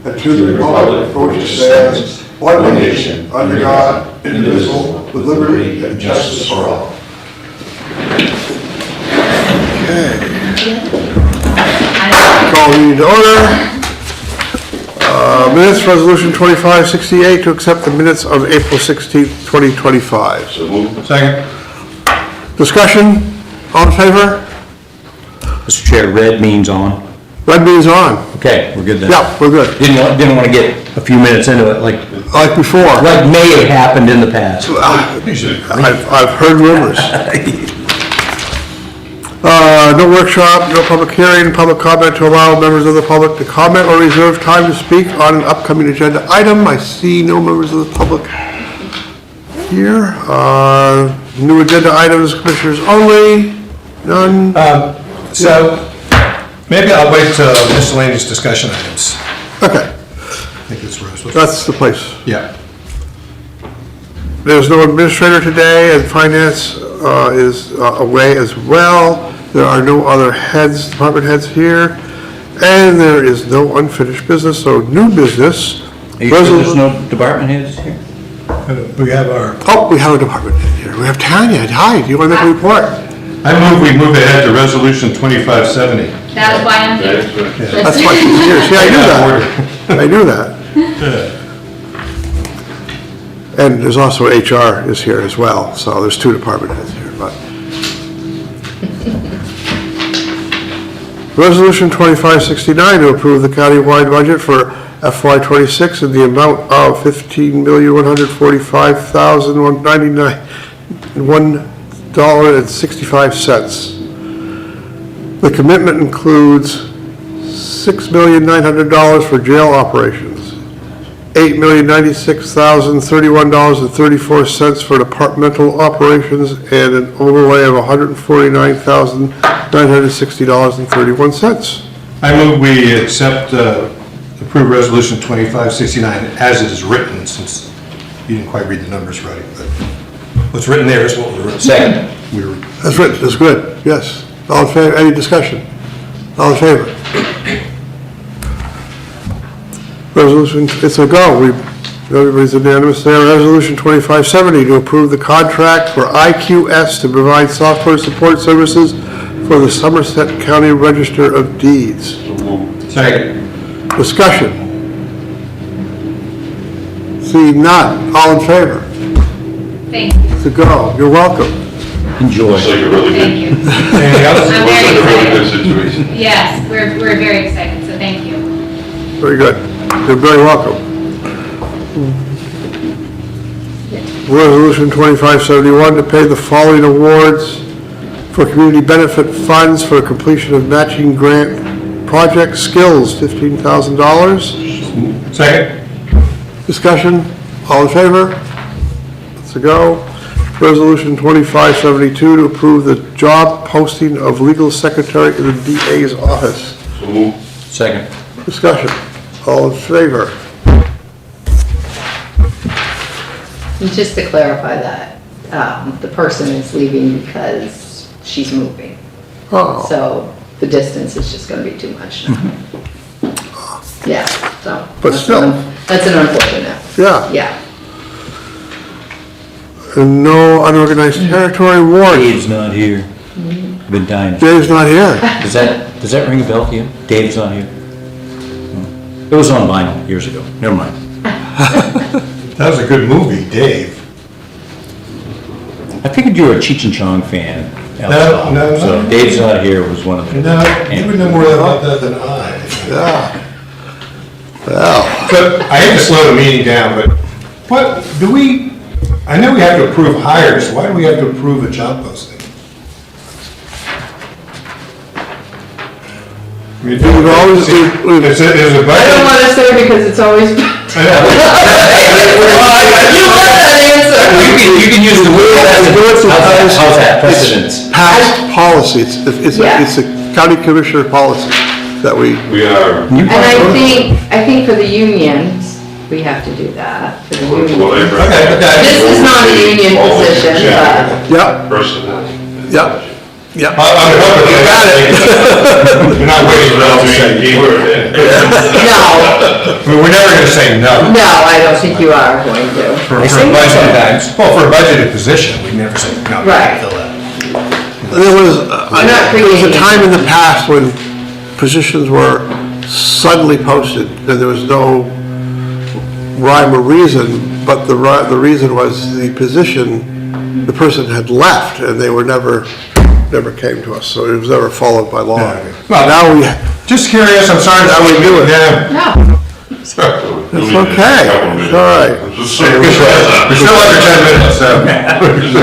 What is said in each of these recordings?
and to the republic for which it stands, one nation, under God, indivisible, with liberty and justice for all. Okay. Call the meeting to order. Minutes, resolution 2568 to accept the minutes of April 16th, 2025. So moved. Second. Discussion, all in favor? Mr. Chair, red means on. Red means on. Okay, we're good then. Yeah, we're good. Didn't want to get a few minutes into it like Before. may have happened in the past. I've heard rumors. No workshop, no public hearing, public comment to allow members of the public to comment or reserve time to speak on an upcoming agenda item. I see no members of the public here. New agenda items, commissioners only, none. So maybe I'll wait till miscellaneous discussion items. Okay, I think that's where I was supposed that's the place. to. Yeah. There's no administrator today, and finance is away as well. There are no other heads, department heads here, and there is no unfinished business, so new business. Are you sure there's no department heads here? We have our. Oh, we have a department head here. We have Tanya. Hi, do you want to make a report? I move we move ahead to resolution 2570. That is why I'm here. That's why she's here. See, I knew that. And there's also HR is here as well, so there's two department heads here, but. Resolution 2569 to approve the countywide budget for FY26 in the amount of $15,145,001.65. The commitment includes $6,900,000 for jail operations, $8,096,031.34 for departmental operations, and an overlay of $149,960.31. I move we accept, approve resolution 2569 as it is written, since you didn't quite read the numbers right, but what's written there is what was written. Second. That's written, that's good, yes. All in favor, any discussion? All in favor? Resolution, it's a go. Everybody's unanimous there. Resolution 2570 to approve the contract for IQS to provide software support services for the Somerset County Register of Deeds. Second. Discussion. Seeing none. All in favor? Thank you. It's a go. You're welcome. Enjoy. Looks like a really Thank good, you. Anything else? I'm looks like a really very good excited. situation. Yes, we're very excited, so thank you. Very good. You're very welcome. Resolution 2571 to pay the following awards for community benefit funds for completion of matching grant project skills, $15,000. Second. Discussion, all in favor? Let's go. Resolution 2572 to approve the job posting of legal secretary in the DA's office. So moved. Second. Discussion, all in favor? And just to clarify that, the person is leaving because she's moving. Oh, So the distance is just gonna be too much now. Yeah, so. But still. That's an unfortunate. yeah. Yeah. And no unorganized territory warrant. Dave's not here. Been dying. Dave's not here. Does that ring a bell to you? Dave's not here. It was on vinyl years ago. Never mind. That was a good movie, Dave. I figured you were a Cheech and Chong fan. No, no. So Dave's not here was one of them. No, you would know more about that than I. Yeah. Well, But I hate to slow the meeting down, but what, do we, I know we have to approve hires, why do we have to approve a job posting? I mean, we've always, Is it a I budget? don't wanna say because it's always. You want that answer. You can use the word how's that? Precedence. past policy, it's Yeah. a county commissioner policy that we, We are, And I think for the unions, we have to do that, for the union. whatever. Okay. This is not a union position, but. yeah, Personnel. yeah, yeah. I'm hoping you got it. You're not waiting for us to say. No, I mean, we're never gonna say no. No, I don't think you are going to. For a say no budgeted, sometimes. well, for a budgeted position, we never say no. you Right. can't fill that. There was, not there was a creating time in the past when positions were suddenly posted, and there was no rhyme or reason, but the reason was the position, the person had left, and they were never came to us, so it was never followed by law. Yeah. Well, Now we, Just curious, I'm sorry. How we do it. Yeah. No. it's okay, it's all right. We're still under 10 minutes, so.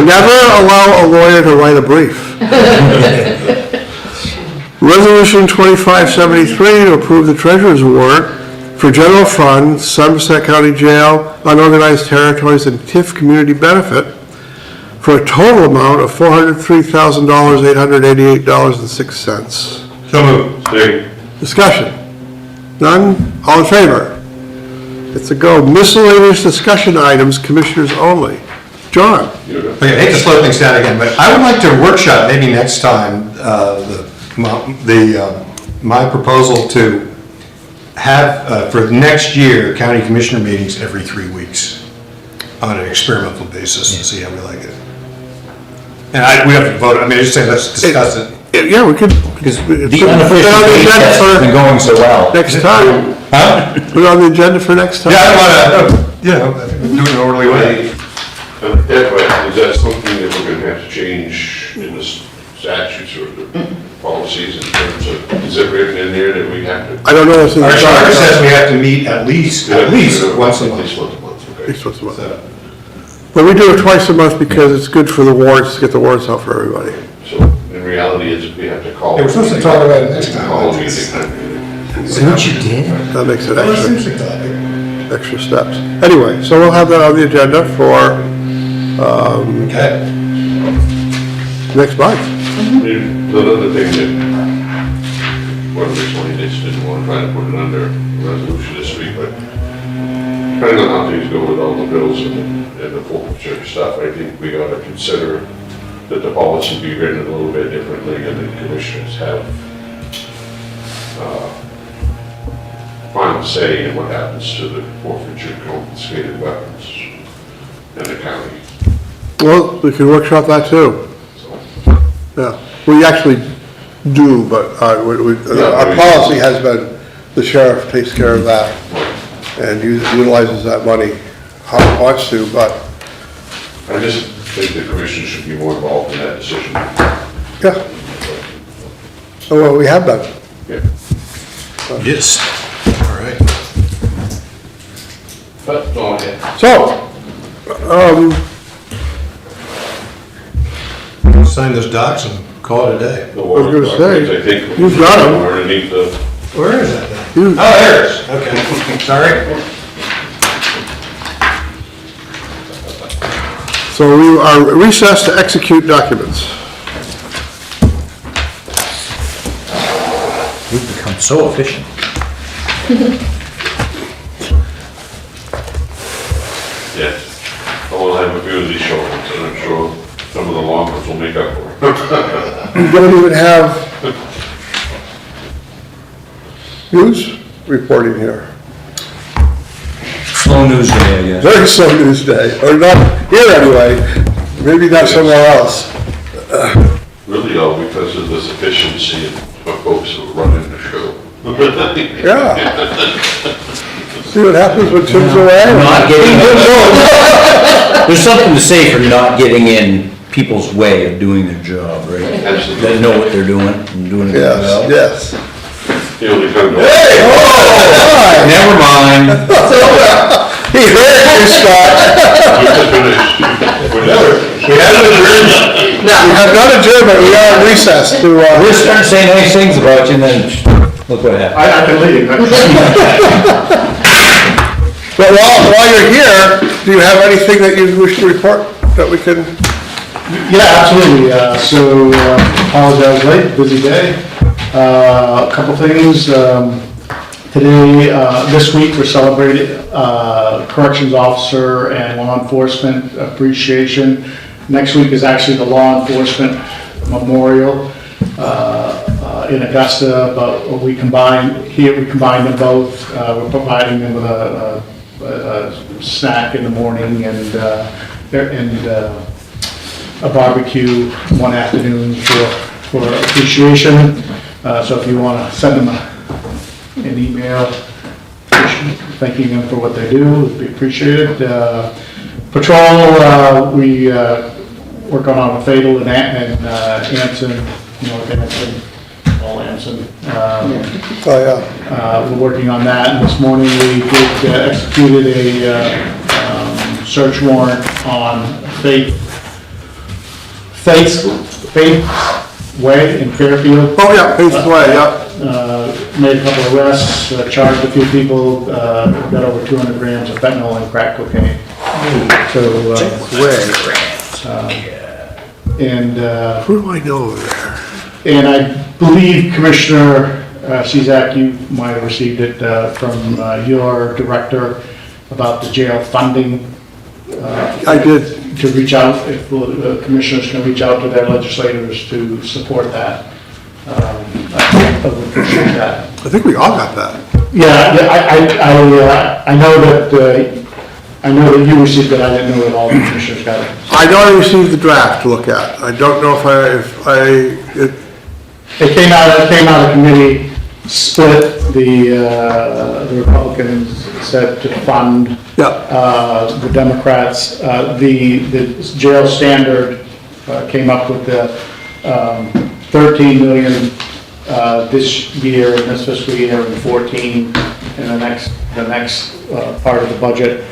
Never allow a lawyer to write a brief. Resolution 2573 to approve the treasurer's warrant for general fund, Somerset County Jail, unorganized territories, and TIF community benefit for a total amount of $403,888.06. So moved. Discussion? None? All in favor? It's a go. Miscellaneous discussion items, commissioners only. John? Okay, I hate to slow things down again, but I would like to workshop maybe next time, my proposal to have, for next year, county commissioner meetings every 3 weeks on an experimental basis and see how we like it. And we have to vote, I mean, I just say, let's discuss it. Yeah, we could. Because Put it the on the unofficial agenda date has for been going so well. Next time. Huh? Put it on the agenda for next time. Yeah, I don't wanna, I think we do it in an orderly way. That way, is that something that we're gonna have to change in the statutes or the policies in terms of, is it written in there that we have to? I don't know if it's in the Our charter says charter. we have to meet at least once a At month. least once a month, At okay. least once a month. So, But we do it twice a month because it's good for the warrants, to get the warrants out for everybody. So in reality, is we have to call. Yeah, we're supposed to talk about it next time. Call a meeting. See what you did? That makes it Well, that's an extra, interesting topic. extra steps. Anyway, so we'll have that on the agenda for Okay. next month. The other thing that, well, recently they just didn't want to try to put it under resolution this week, but depending on how things go with all the bills and the forfeiture stuff, I think we ought to consider that the policy be written a little bit differently and the commissioners have final say in what happens to the forfeiture confiscated weapons in the county. Well, we can workshop that too. So, Yeah, we actually do, but our policy has been, the sheriff takes care of that and utilizes that money how he wants to, but, I just think the commission should be more involved in that decision. yeah. So, well, we have done. Yeah. Yes. All right. But, go ahead. So, Sign those docs and call it a day. The was gonna warrant say, documents, I think. you've got 'em. We're underneath the, Where is that thing? You- Oh, there it is. Okay. Sorry. so we are recessed to execute documents. We've become so efficient. yes. I will have a few of these short ones, and I'm sure some of the long ones will make up for it. We don't even have news reporting here. Slow news day, I guess. Very slow news day, or not here anyway, maybe not somewhere else. Really all because of the sufficiency of folks who are running the show. Yeah. See what happens when Tim's away? Not getting, there's something to say for not getting in people's way of doing their job, right? Absolutely. That know what they're doing and doing it Yes, well. yes. The only time. Never mind. He heard you, Scott. We just finished. We haven't adjourned. We have not adjourned, but we are in recess to, We're starting to say nice things about you and then look what happened. I can leave. but while you're here, do you have anything that you wish to report that we can? Yeah, absolutely. Apologize late, busy day. A couple things. Today, this week, we're celebrating corrections officer and law enforcement appreciation. Next week is actually the law enforcement memorial. in Augusta, but we combine them both. We're providing them with a snack in the morning and a barbecue one afternoon for appreciation. So if you want to send them an email thanking them for what they do, it would be appreciated. Patrol, we work on a fatal and Anson, all Anson. Oh, yeah. We're working on that, and this morning we executed a search warrant on Faith Way in Fairfield. Oh, yeah, Faith's Way, yeah. Made a couple of arrests, charged a few people, got over 200 grams of fentanyl and crack cocaine. So, and, Who do I know over there? and I believe Commissioner Cezak, you might have received it from your director about the jail funding. I did. To reach out, if the commissioners can reach out to their legislators to support that. I would appreciate that. I think we all got that. Yeah, I know that you received it, I didn't know that all the commissioners got it. I know I received the draft to look at. I don't know It came out of committee, split, the Republicans said to fund the Democrats. The jail standard came up with the 13 million this year, in this fiscal year, and 14 in the next part of the budget.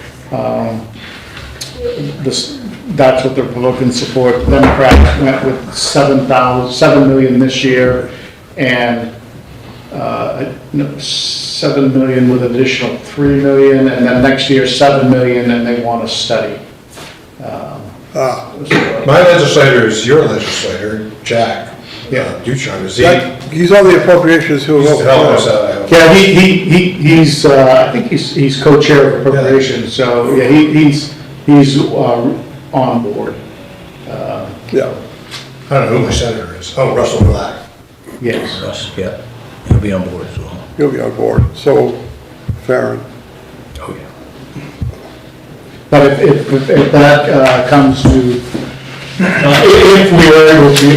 That's what the Republicans support. The Democrats went with 7 million this year, and 7 million with an additional 3 million, and then next year 7 million, and they want a study. My legislator is your legislator, Jack. Ducharme, is he? he's on the appropriations who He's to help us out, I hope. Yeah, he's, I think he's co-chair of appropriations, so, yeah, he's on board. Yeah. I don't know who my senator is. Oh, Russell Black. Yes. Russ, yeah, he'll be on board as well. He'll be on board. So, Farron. Oh, yeah. But if that comes to, if we are able to,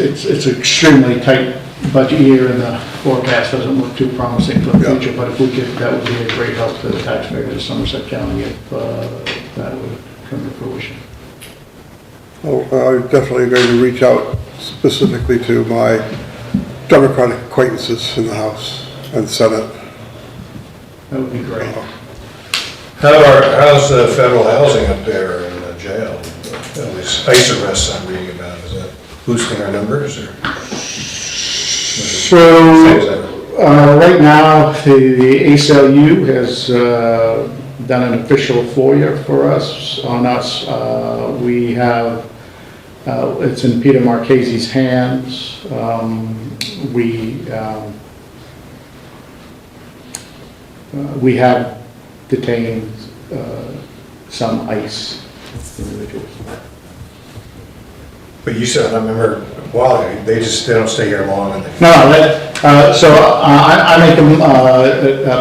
it's an extremely tight budget year, and the forecast doesn't look too promising for the future, but if we could, that would be a great help to the taxpayers of Somerset County if that would come to fruition. Oh, I'm definitely going to reach out specifically to my Democratic acquaintances in the House and Senate. That would be great. How's the federal housing up there in the jail? These ICE arrests I'm reading about, is that boosting our numbers, or? So, right now, the ACLU has done an official FOIA for us, on us. We have, it's in Peter Marchese's hands. We have detained some ICE individuals. But you said, I remember, wow, they don't stay here long, and they. No, so I make them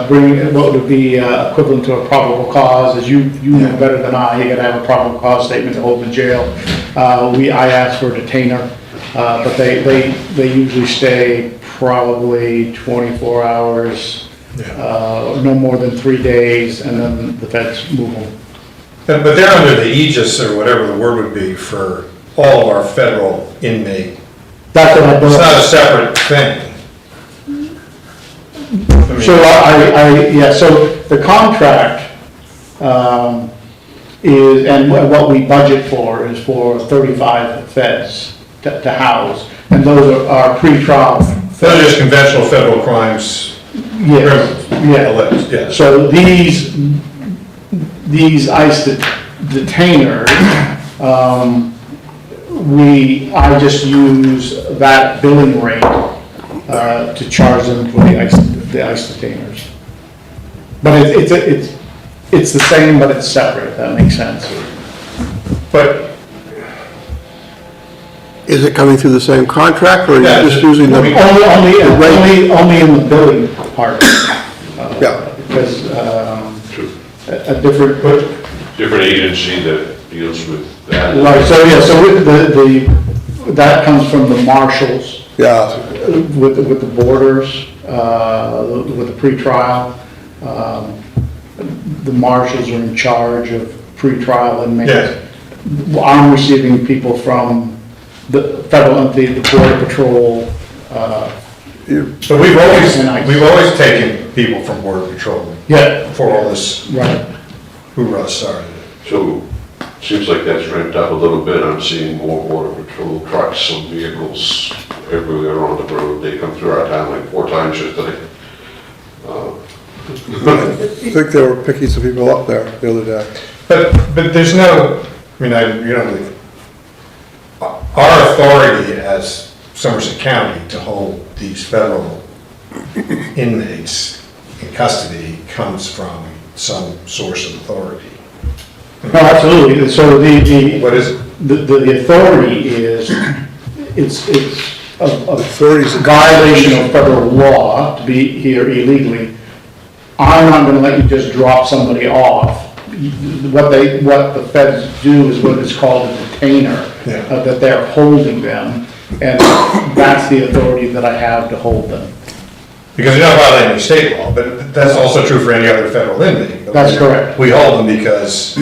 bring what would be equivalent to a probable cause. As you know better than I, you gotta have a probable cause statement to hold in jail. I ask for a detainer, but they usually stay probably 24 hours, no more than 3 days, and then the feds move them. But they're under the aegis, or whatever the word would be, for all of our federal inmate. That's what I It's not a separate thing. So so the contract is, and what we budget for is for 35 feds to house, and those are pre-trial. Those are just conventional federal crimes. Yes, Alleged, yeah. yeah. So these ICE detainers, I just use that billing rate to charge them for the ICE detainers. But it's the same, but it's separate, if that makes sense. But Is it coming through the same contract, or are Yeah, you just using the? Only in the billing part. Yeah. Because, True. a different, Different agency that deals with that. right, so, yeah, so with that comes from the marshals. Yeah, With the borders, with the pretrial. The marshals are in charge of pretrial inmates. Yeah. I'm receiving people from the federal, the border patrol. So we've always taken people from Border Patrol Yeah, before all this right. hoorah started. So, seems like that's ramped up a little bit. I'm seeing more border patrol trucks and vehicles everywhere on the road. They come through our town like 4 times yesterday. I think they were picking some people up there the other day. But there's no, I mean, our authority as Somerset County to hold these federal inmates in custody comes from some source of authority. No, absolutely. So What is it? the authority is, it's a Authorities. violation of federal law to be here illegally. I'm not gonna let you just drop somebody off. What the feds do is what is called a detainer, Yeah. that they're holding them, and that's the authority that I have to hold them. Because you're not violating any state law, but that's also true for any other federal inmate. That's correct. We hold them because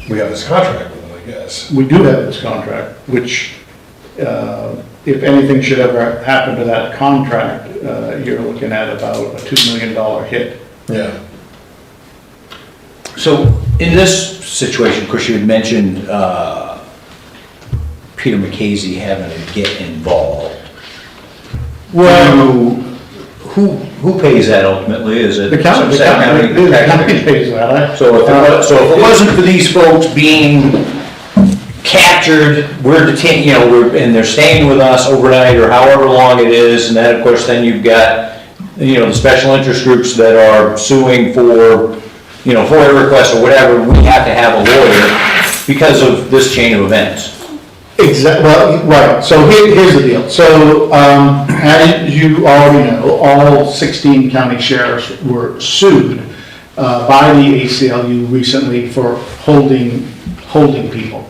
we have this contract with them, I guess. We do have this contract, which, if anything should ever happen to that contract, you're looking at about a $2 million hit. Yeah. So in this situation, of course, you had mentioned Peter McCasey having to get involved. Well, Who pays that ultimately? Is it? the county pays that. So if it wasn't for these folks being captured, we're detained, and they're staying with us overnight or however long it is, and then, of course, then you've got, the special interest groups that are suing for, FOIA requests or whatever, we have to have a lawyer because of this chain of events. Exactly, well, right, so here's the deal. So, as you already know, all 16 county sheriffs were sued by the ACLU recently for holding people.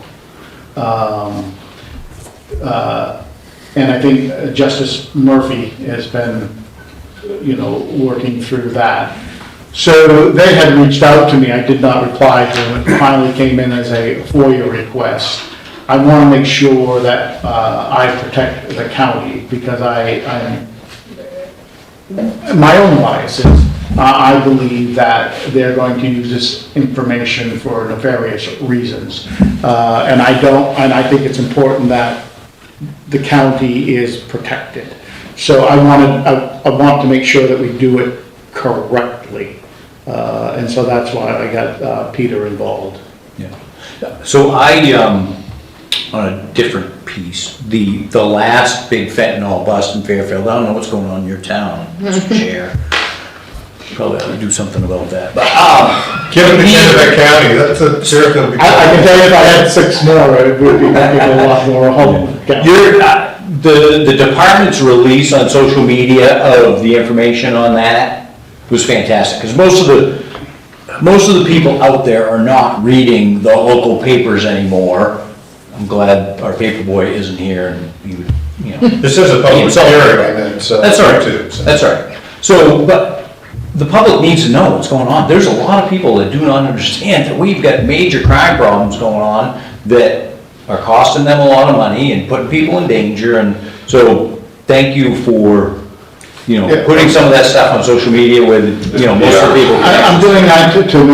And I think Justice Murphy has been, working through that. So they had reached out to me, I did not reply to them, it finally came in as a FOIA request. I want to make sure that I protect the county, because my own bias is, I believe that they're going to use this information for nefarious reasons. And I think it's important that the county is protected. So I want to make sure that we do it correctly. And so that's why I got Peter involved. Yeah. So on a different piece, the last big fentanyl bust in Fairfield, I don't know what's going on in your town, Mr. Chair. Probably ought to do something about that, but, Given the Kennebec County, that's a serial. I can tell you if I had 6 more, it would be a lot more home. the department's release on social media of the information on that was fantastic, because most of the people out there are not reading the local papers anymore. I'm glad our paper boy isn't here, and he would, This is a public hearing, and it's. That's all right, too, so. that's all right. So, but the public needs to know what's going on. There's a lot of people that do not understand that we've got major crime problems going on that are costing them a lot of money and putting people in danger, and so thank you for, putting some of that stuff on social media with, most of the people. I'm doing that to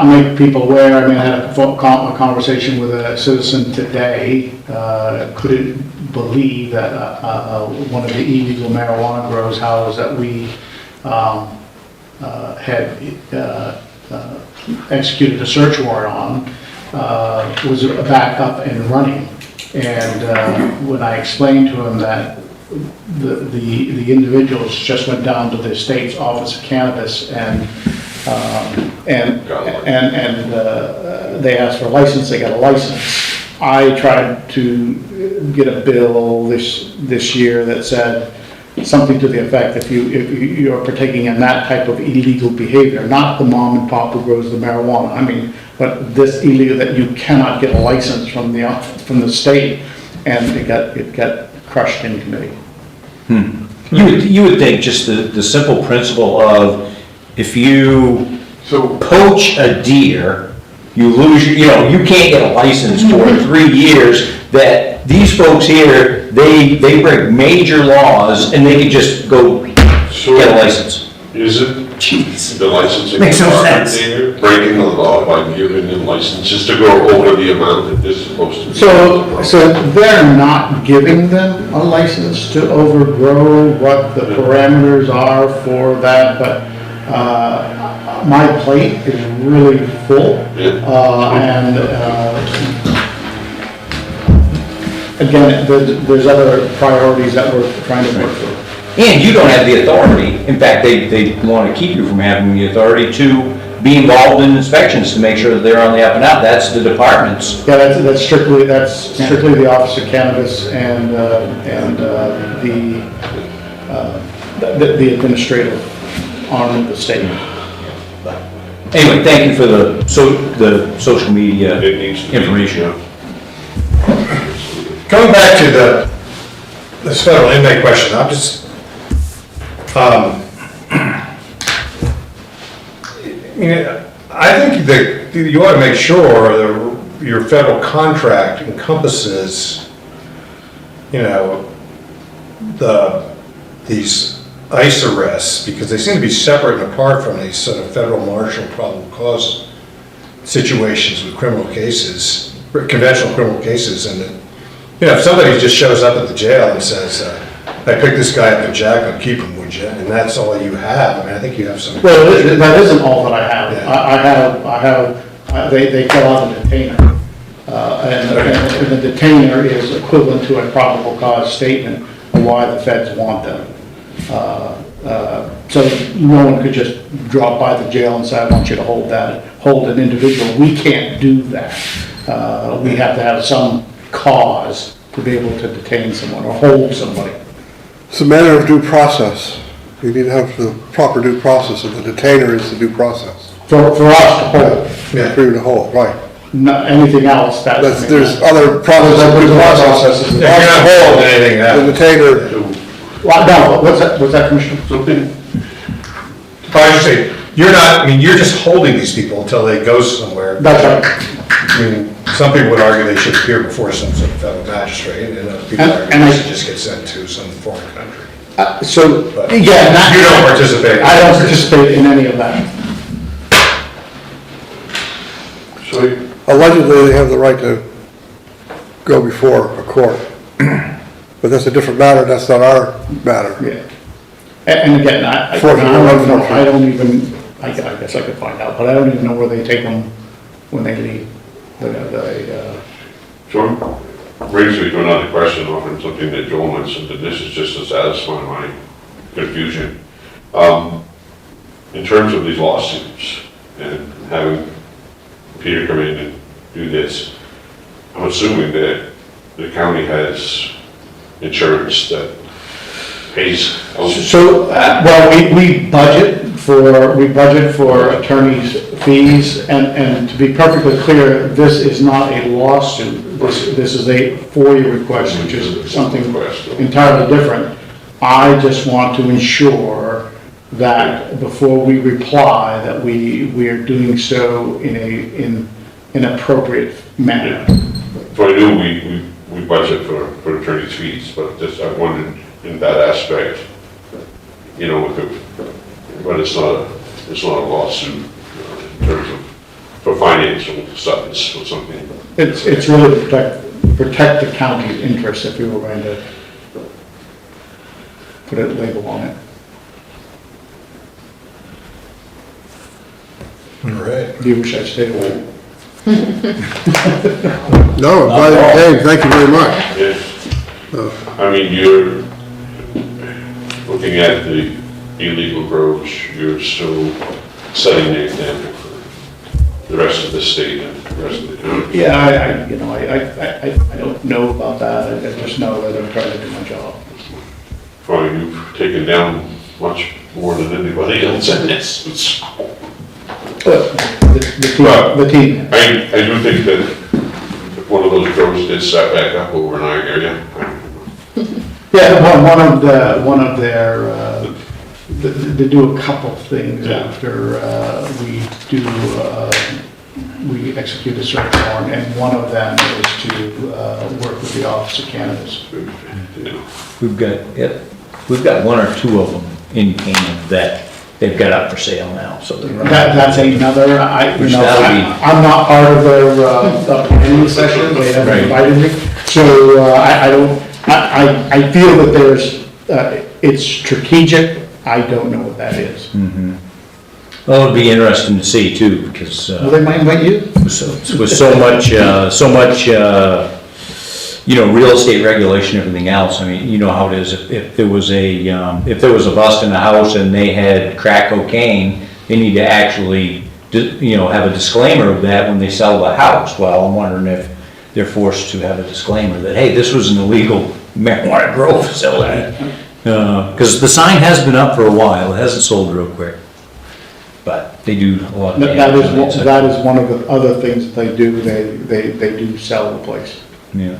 make people aware. I mean, I had a conversation with a citizen today, couldn't believe that one of the illegal marijuana grows houses that we had executed a search warrant on was back up and running. And when I explained to him that the individuals just went down to the state's Office of Cannabis and they asked for a license, they got a license. I tried to get a bill this year that said something to the effect, if you're partaking in that type of illegal behavior, not the mom and pop who grows the marijuana, I mean, but this illegal, that you cannot get a license from the state, and it got crushed in committee. You would think just the simple principle of, if you poach a deer, you lose, you can't get a license for 3 years, that these folks here, they break major laws and they can just go get a license. Is it Jeez. the licensing Makes no department sense. there breaking the law by giving them licenses to go over the amount that they're supposed to be? So they're not giving them a license to overgrow what the parameters are for that, but, my plate is really full. And, again, there's other priorities that we're trying to work through. And you don't have the authority, in fact, they want to keep you from having the authority to be involved in inspections to make sure that they're on the up and up. That's the department's. Yeah, that's strictly the Office of Cannabis and the administrative arm of the state. Anyway, thank you for the social media It needs to be, information. Going back to this federal inmate question, I'm just, I think that you ought to make sure that your federal contract encompasses, these ICE arrests, because they seem to be separate and apart from these sort of federal marshal probable cause situations with criminal cases, conventional criminal cases, and if somebody just shows up at the jail and says, I picked this guy up in Jackman, keep him, would you? And that's all you have. I mean, I think you have some. Well, that isn't all that I have. Yeah. They fill out a detainer. And the detainer is equivalent to a probable cause statement of why the feds want them. So no one could just drop by the jail and say, I want you to hold an individual. We can't do that. We have to have some cause to be able to detain someone or hold somebody. It's a matter of due process. You need to have the proper due process, and the detainer is the due process. For us to hold, For you to hold, right. not anything else. There's other processes, due processes. If you're not holding anything, The detainer, Well, no, what's that, Commissioner? I should say, you're just holding these people until they go somewhere. That's right. I mean, some people would argue they should appear before some sort of federal magistrate, and other people argue And I- they should just get sent to some foreign country. So, But yeah. you don't participate. I don't participate in any of that. So, allegedly, they have the right to go before a court. But that's a different matter, that's not our matter. Yeah. And again, I don't even, I guess I could find out, but I don't even know where they take them when they leave. so brings me to another question, often something that Joel mentioned, and this is just to satisfy my confusion. In terms of these lawsuits and having Peter come in and do this, I'm assuming that the county has insurance that pays. So, well, we budget for attorneys' fees, and to be perfectly clear, this is not a lawsuit. This is a FOIA request, which is something entirely different. I just want to ensure that before we reply, that we are doing so in an appropriate manner. So I knew we budget for attorney's fees, but just, I wondered in that aspect, but it's not a lawsuit in terms of, for financial studies or something. It's really to protect the county's interests if we were going to put a label on it. All right. Do you wish I stayed away? No, I'm glad you came, thank you very much. Yes. I mean, you're looking at the illegal grows, you're still setting the example for the rest of the state and the rest of the county. Yeah, I don't know about that, I just know that I'm trying to do my job. Probably you've taken down much more than anybody else in this. But the team. I do think that one of those roads did set back up over in our area. Yeah, one of their, they do a couple things Yeah. after we execute a search warrant, and one of them is to work with the Office of Cannabis. You know, We've got one or two of them in Canaan that they've got up for sale now, so they're. That's another, Which that'll be- I'm not part of their planning session, they haven't Right. invited me, so I don't, I feel that there's, it's strategic, I don't know what that is. Well, it'd be interesting to see too, because, Well, they might invite you. with so much, real estate regulation, everything else, I mean, you know how it is, if there was a bust in the house and they had crack cocaine, they need to actually, have a disclaimer of that when they sell the house. Well, I'm wondering if they're forced to have a disclaimer that, hey, this was an illegal marijuana grow facility. Because the sign has been up for a while, it hasn't sold real quick, but they do a lot of damage. That is one of the other things that they do, they do sell the place. Yeah.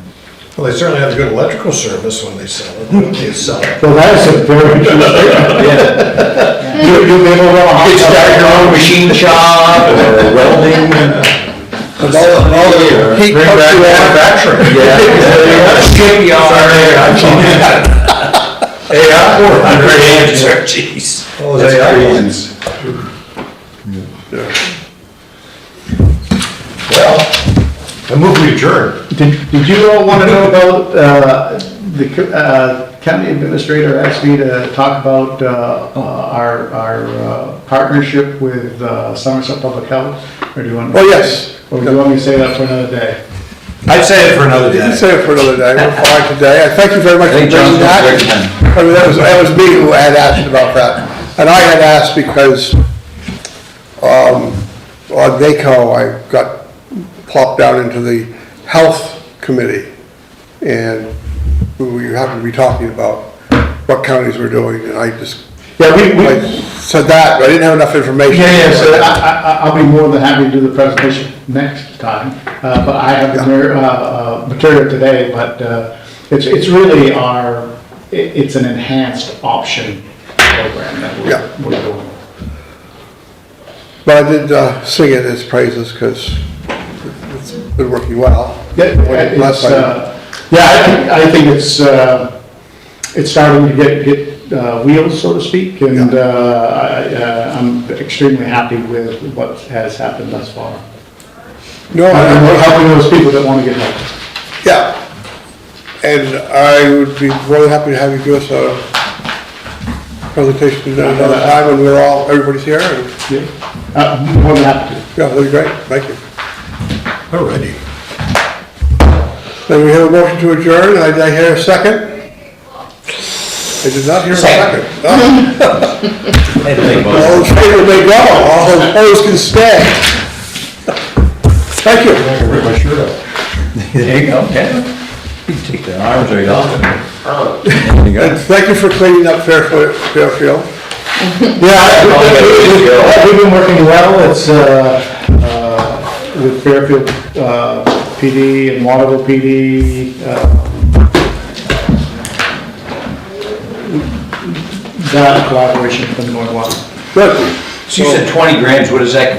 Well, they certainly have good electrical service when they sell it. They sell it. Well, that is a very true statement. Yeah. You'll be able to run a hot You could start your own machine shop or welding. Heat Bring pumps back you out. manufacturing. AI 400 answer, jeez. Oh, That's they are crazy. ones. Well, I move we adjourn. Did you all want to know about, the county administrator asked me to talk about our partnership with Somerset Public Health? Or do you want? Oh, yes. Or do you want me to say that for another day? I'd say it for another You can day. say it for another day, we're fine today. I thank you very much I for think bringing John's that. got a great time. I mean, that was me who had asked about that. And I had asked because, on NACO, I got plopped down into the health committee. And we happened to be talking about what counties were doing, and I just, Yeah, I said that, but I didn't have enough information. Yeah, so I'll be more than happy to do the presentation next time, but I have the material today, but it's really it's an enhanced option program that Yeah. we're doing. But I did sing it as praises, because it's been working well. It's, I think it's starting to get wheels, so to speak, and I'm extremely happy with what has happened thus far. No, I'm helping those people that want to get help. yeah. And I would be more than happy to have you give us a presentation another time when everybody's here. And, Yeah, more than happy to. yeah, that'd be great, thank you. Alrighty. Then we have a motion to adjourn, I hear a second. I did not hear a second. Oh, all those favor may go, all those opposed can stay. Thank you. I can rip my shirt off. There you go, yeah. You can take the arms right off. There you go. And thank you for cleaning up Fairfield. Yeah, we've been working well, it's, with Fairfield, PD and Waterville PD, that collaboration's been going well. Good. So you said 20 grams, what is that